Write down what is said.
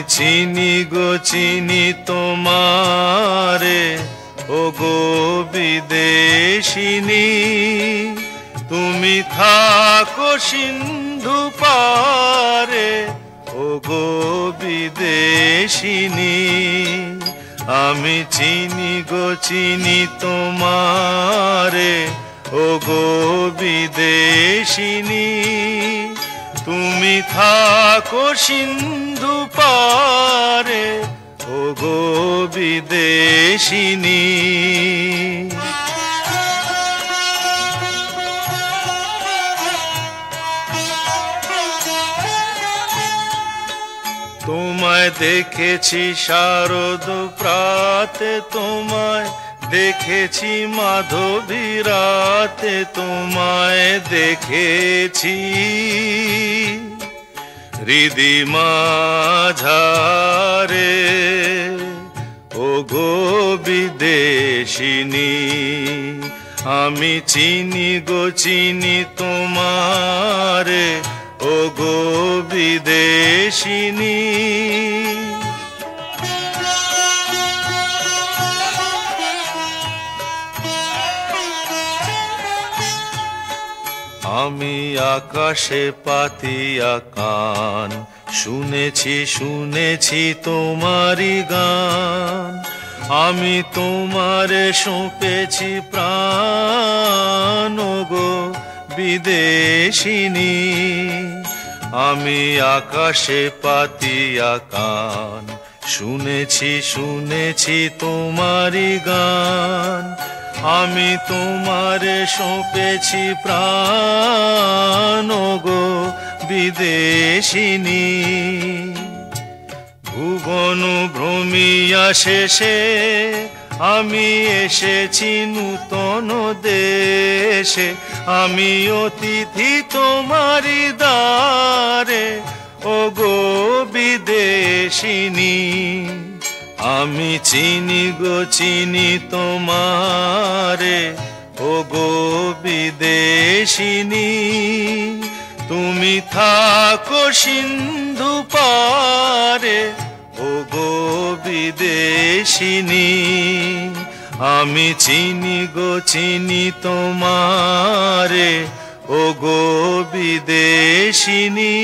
চিনি গো চিনি তোমারে, ও গো বিদেশিনী। তুমি থাকো সিন্ধু পারে, ও গো বিদেশিনী। আমি চিনি গো চিনি তোমারে, ও গো বিদেশিনী। তুমি থাকো সিন্ধু পারে, ও গো বিদেশিনী। তোমায় দেখেছি শারদ প্রাতে, তোমায় দেখেছি মাধবী রাতে, তোমায় দেখেছি হৃদি মাঝারে, ও গো বিদেশিনী। আমি চিনি গো চিনি তোমারে, ও গো বিদেশিনী। আমি আকাশে পাতিয়া কান, শুনেছি শুনেছি তোমারি গান। আমি তোমারে সঁপেছি প্রাণ, ও গো বিদেশিনী। আমি আকাশে পাতিয়া কান, শুনেছি শুনেছি তোমারি গান। আমি তোমারে সঁপেছি প্রাণ, ও গো বিদেশিনী। ভুবন ভ্রমিয়া শেষে আমি এসেছি নূতন দেশে। আমি অতিথি তোমারি দ্বারে, ও গো বিদেশিনী। আমি চিনি গো চিনি তোমারে, ও গো বিদেশিনী। তুমি থাকো সিন্ধু পারে, ও গো বিদেশিনী। আমি চিনি গো চিনি তোমারে, ও গো বিদেশিনী।